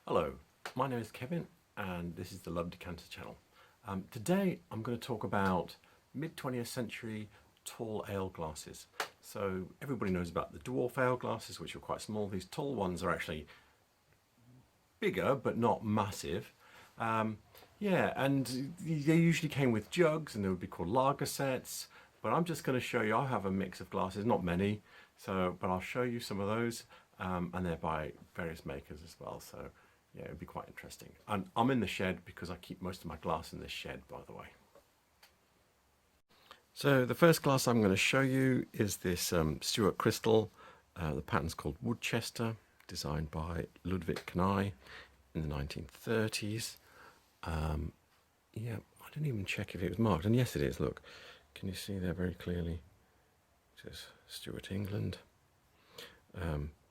Hello, my name is Kevin and this is the Love Decanter channel. Today I'm going to talk about mid-20th century tall ale glasses. So everybody knows about the dwarf ale glasses, which are quite small. These tall ones are actually bigger but not massive. Yeah, and they usually came with jugs and they would be called lager sets. But I'm just going to show you, I have a mix of glasses, not many, but I'll show you some of those, and they're by various makers as well. So yeah, it'd be quite interesting. And I'm in the shed because I keep most of my glass in this shed, by the way. So the first glass I'm going to show you is this Stuart Crystal. The pattern's called Woodchester, designed by Ludwig Knai in the 1930s. Yeah, I didn't even check if it was marked, and yes it is, look. Can you see there very clearly? It says Stuart, England.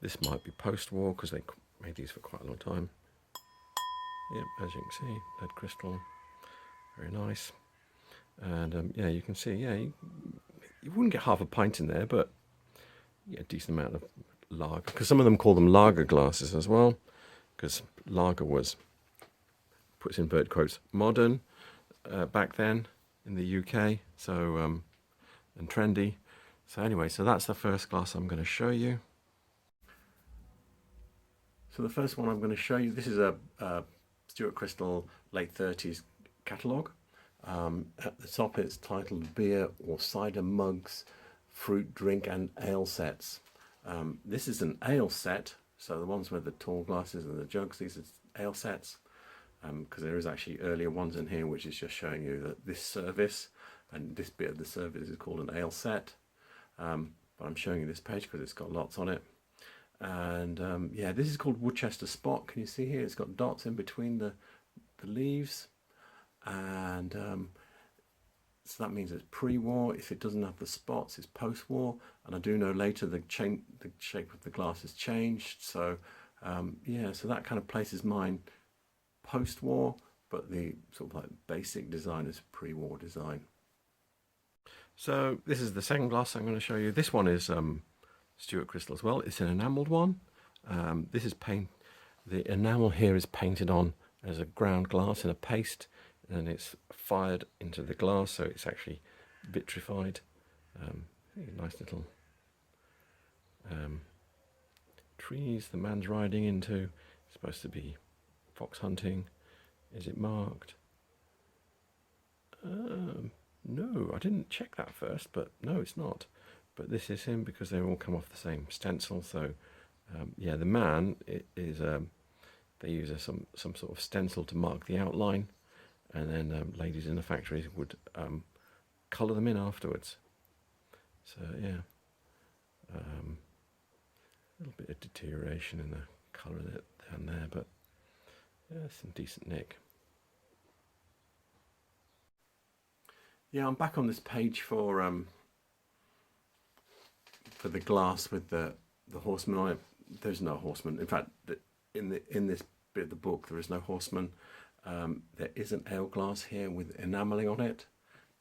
This might be post-war because they made these for quite a long time. Yep, as you can see, lead crystal, very nice. And yeah, you can see, yeah, you wouldn't get half a pint in there, but yeah, a decent amount of lager, because some of them call them lager glasses as well, because lager was, puts in inverted quotes, modern back then in the UK, so and trendy. So anyway, so that's the first glass I'm going to show you. So the first one I'm going to show you, this is a Stuart Crystal late 30s catalogue. At the top it's titled Beer or Cider Mugs, Fruit, Drink and Ale Sets. This is an ale set, so the ones with the tall glasses and the jugs, these are ale sets, because there is actually earlier ones in here which is just showing you that this service and this bit of the service is called an ale set. But I'm showing you this page because it's got lots on it. And yeah, this is called Woodchester Spot. Can you see here? It's got dots in between the leaves, and so that means it's pre-war. If it doesn't have the spots, it's post-war. And I do know later the shape of the glass has changed. So yeah, so that kind of places mine post-war, but the sort of like basic design is pre-war design. So this is the second glass I'm going to show you. This one is Stuart Crystal as well. It's an enamelled one. This is the enamel here is painted on as a ground glass in a paste, and it's fired into the glass, so it's actually vitrified. Nice little trees the man's riding into. It's supposed to be fox hunting. Is it marked? No, I didn't check that first, but no, it's not. But this is him because they all come off the same stencil. So yeah, the man is they use some sort of stencil to mark the outline, and then ladies in the factories would colour them in afterwards. So yeah, a little bit of deterioration in the colour of it down there, but yeah, some decent nick. Yeah, I'm back on this page for the glass with the horseman on it. There's no horseman. In fact, in this bit of the book, there is no horseman. There is an ale glass here with enamelling on it.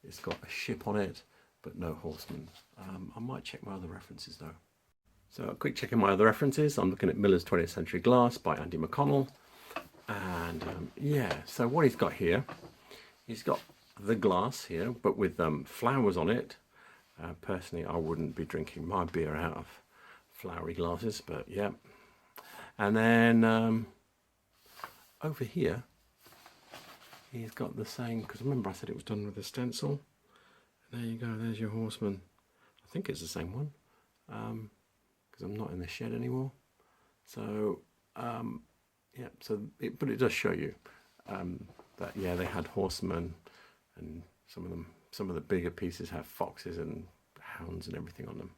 It's got a ship on it, but no horseman. I might check my other references though. So a quick check in my other references. I'm looking at Miller's 20th Century Glass by Andy McConnell. And yeah, so what he's got here, he's got the glass here, but with flowers on it. Personally, I wouldn't be drinking my beer out of flowery glasses, but yeah. And then over here, he's got the same, because remember I said it was done with a stencil. There you go, there's your horseman. I think it's the same one, because I'm not in the shed anymore. So yeah, but it does show you that yeah, they had horsemen, and some of the bigger pieces have foxes and hounds and everything on them.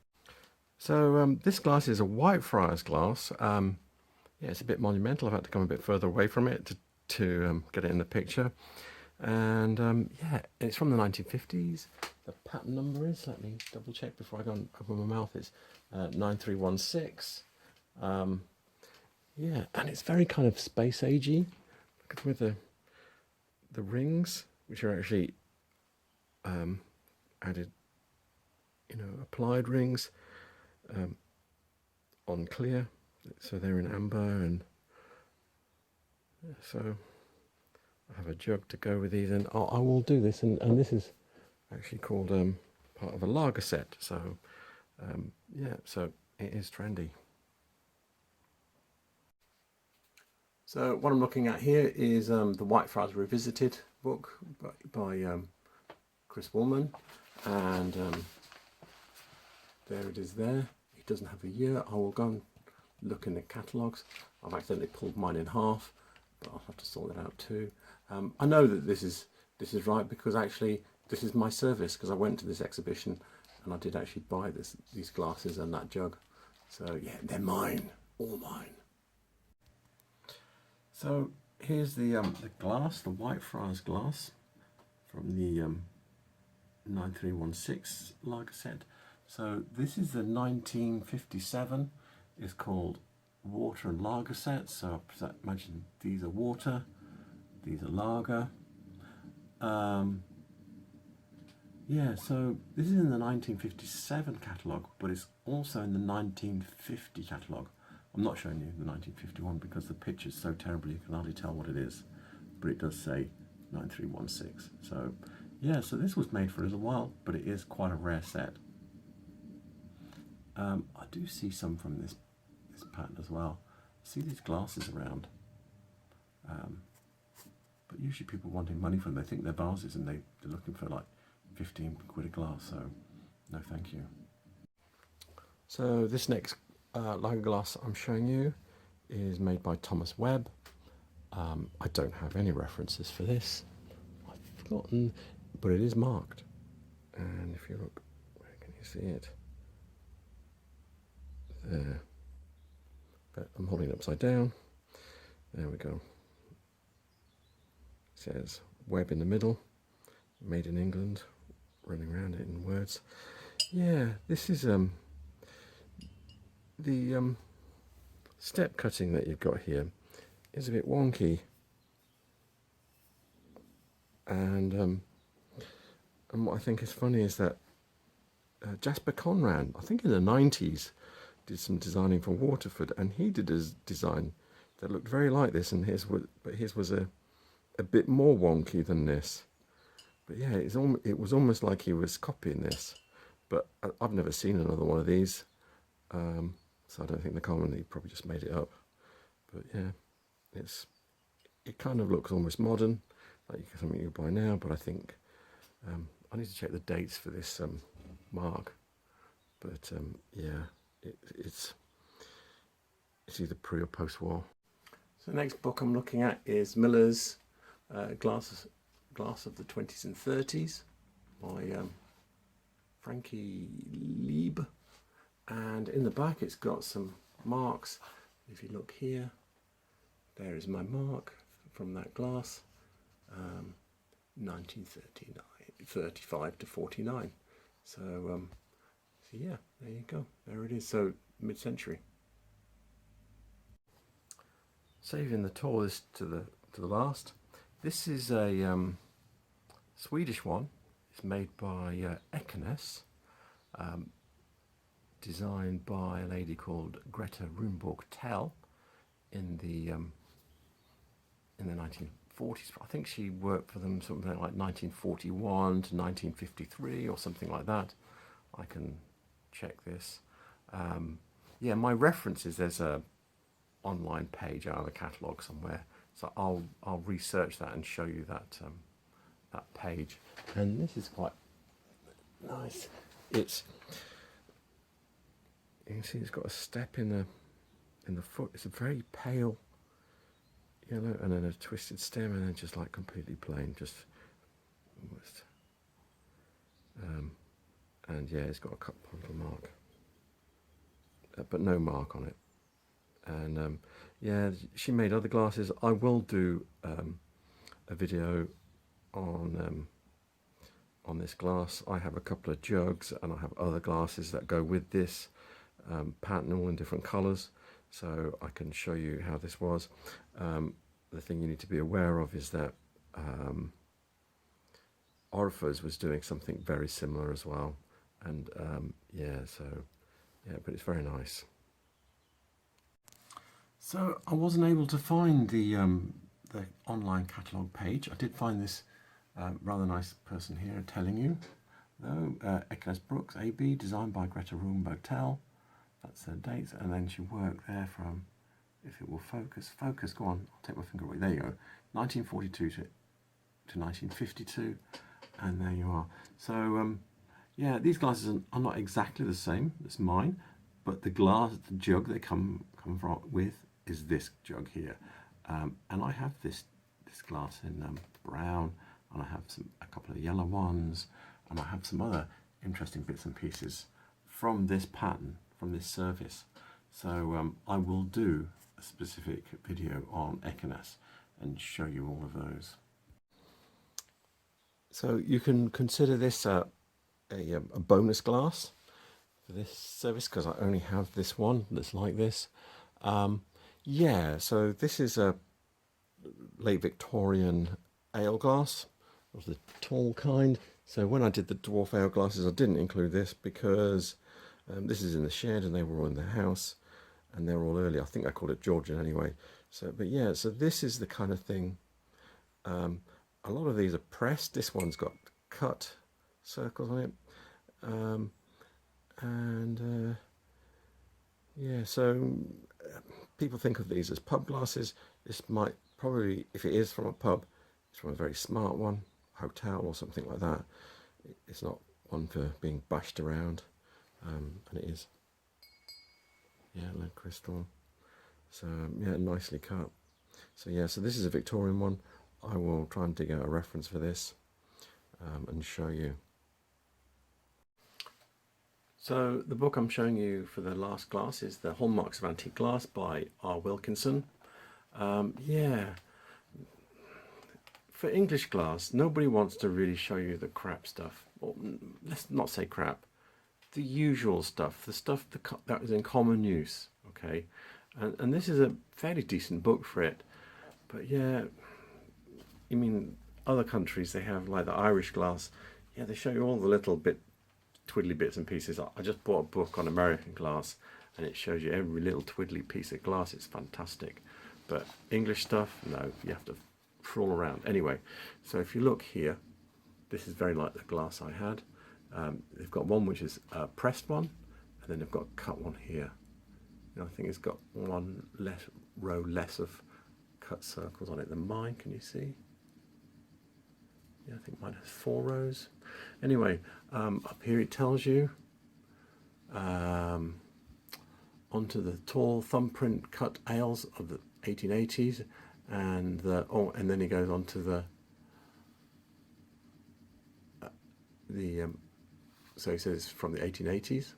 So this glass is a Whitefriars glass. Yeah, it's a bit monumental. I've had to come a bit further away from it to get it in the picture. And yeah, it's from the 1950s. The pattern number is, let me double check before I go and open my mouth, it's 9316. Yeah, and it's very kind of space agey. Look at with the rings, which are actually added, applied rings on clear, so they're in amber, and So I have a jug to go with these, and I will do this, and this is actually called part of a lager set. So yeah, so it is trendy. So what I'm looking at here is the Whitefriars Revisited book by Chris Woolmore, and there it is there. It doesn't have a year. I will go and look in the catalogues. I've accidentally pulled mine in half, but I'll have to sort it out too. I know that this is right because actually this is my service, because I went to this exhibition and I did actually buy these glasses and that jug. So yeah, they're mine, all mine. So here's the glass, the Whitefriars glass from the 9316 lager set. So this is the 1957. It's called water and lager set. So I imagine these are water, these are lager. Yeah, so this is in the 1957 catalogue, but it's also in the 1950 catalogue. I'm not showing you the 1951 because the picture's so terrible you can hardly tell what it is, but it does say 9316. So yeah, so this was made for us a while, but it is quite a rare set. I do see some from this pattern as well. I see these glasses around, but usually people wanting money for them, they think they're vases and they're looking for like 15 quid a glass, so no thank you. So this next lager glass I'm showing you is made by Thomas Webb. I don't have any references for this. I've forgotten, but it is marked. And if you look, where can you see it? There. But I'm holding it upside down. There we go. It says Webb in the middle, made in England, running around it in words. Yeah, this is the step cutting that you've got here is a bit wonky, and what I think is funny is that Jasper Conran, I think in the 90s, did some designing for Waterford, and he did a design that looked very like this, and his was a bit more wonky than this. But yeah, it was almost like he was copying this, but I've never seen another one of these. So I don't think the Coleman, he probably just made it up. But yeah, it kind of looks almost modern, like something you buy now. But I think I need to check the dates for this mark. But yeah, it's either pre or post war. So the next book I'm looking at is Miller's Glass of the 20s and 30s by Frankie Liebe. And in the back it's got some marks. If you look here, there is my mark from that glass, 1935 to 49. So yeah, there you go, there it is. So mid-century. Saving the tallest to the last. This is a Swedish one. It's made by Ekenäs. Designed by a lady called Greta Rumborg Tell in the 1940s. I think she worked for them something like 1941 to 1953 or something like that. I can check this. Yeah, my references, there's a online page out of the catalogue somewhere, so I'll research that and show you that that page. And this is quite nice. You can see it's got a step in the foot. It's a very pale yellow, and then a twisted stem, and then just like completely plain, just almost. And yeah, it's got a couple of little mark, but no mark on it. And yeah, she made other glasses. I will do a video on this glass. I have a couple of jugs, and I have other glasses that go with this. Pattern all in different colours, so I can show you how this was. The thing you need to be aware of is that Orpheus was doing something very similar as well, and yeah, so yeah, but it's very nice. So I wasn't able to find the the online catalogue page. I did find this rather nice person here telling you, though, Eckles Brooks, AB, designed by Greta Roombotel. That's her dates, and then she worked there from, if it will focus, go on, I'll take my finger away, there you go, 1942 to 1952, and there you are. So, yeah, these glasses are not exactly the same as mine, but the jug they come from with is this jug here. And I have this glass in brown, and I have a couple of yellow ones, and I have some other interesting bits and pieces from this pattern, from this service. So I will do a specific video on Eckles and show you all of those. So you can consider this a bonus glass for this service, because I only have this one that's like this. Yeah, so this is a late Victorian ale glass of the tall kind. So when I did the dwarf ale glasses, I didn't include this because this is in the shed and they were all in the house and they're all early. I think I called it Georgian anyway. So, but yeah, so this is the kind of thing. A lot of these are pressed. This one's got cut circles on it. Yeah, so people think of these as pub glasses. This might probably, if it is from a pub, it's from a very smart one, hotel or something like that. It's not one for being bashed around, and it is. Yeah, lead crystal. So yeah, nicely cut. So yeah, so this is a Victorian one. I will try and dig out a reference for this and show you. So the book I'm showing you for the last glass is The Hallmarks of Antique Glass by R. Wilkinson. Yeah, for English glass, nobody wants to really show you the crap stuff. Well, let's not say crap. The usual stuff, the stuff that is in common use, okay? And this is a fairly decent book for it. But yeah, you mean other countries, they have like the Irish glass. Yeah, they show you all the little twiddly bits and pieces. I just bought a book on American glass and it shows you every little twiddly piece of glass. It's fantastic. But English stuff, no, you have to crawl around. Anyway, so if you look here, this is very like the glass I had. They've got one which is a pressed one, and then they've got a cut one here. I think it's got one row less of cut circles on it than mine. Can you see? Yeah, I think mine has 4 rows. Anyway, up here it tells you onto the tall thumbprint cut ales of the 1880s, and then it goes on to so it says from the 1880s,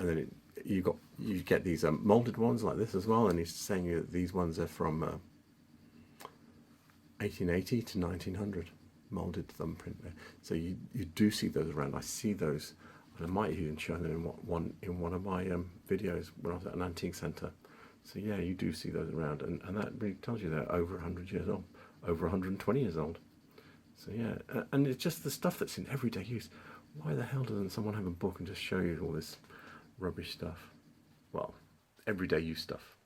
and then you get these molded ones like this as well, and he's saying that these ones are from 1880 to 1900, molded thumbprint there. So you do see those around. I see those, and I might even show them in one of my videos when I was at an antique centre. So yeah, you do see those around, and that really tells you they're over 100 years old, over 120 years old. So yeah, and it's just the stuff that's in everyday use. Why the hell doesn't someone have a book and just show you all this rubbish stuff? Well, everyday use stuff.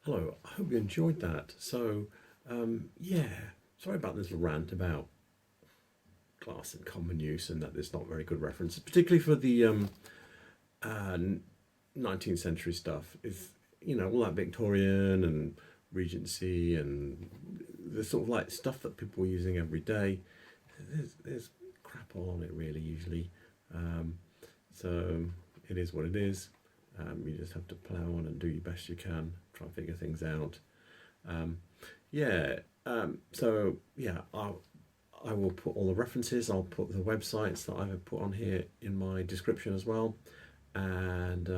Hello, I hope you enjoyed that. So yeah, sorry about this rant about glass in common use and that there's not very good references, particularly for the 19th century stuff. Is, you know, all that Victorian and Regency and the sort of like stuff that people are using every day. There's crap all on it really usually. So it is what it is. You just have to plough on and do your best you can, try and figure things out. So yeah, I will put all the references. I'll put the websites that I've put on here in my description as well. And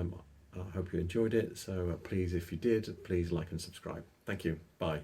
I hope you enjoyed it. So please, if you did, please like and subscribe. Thank you. Bye.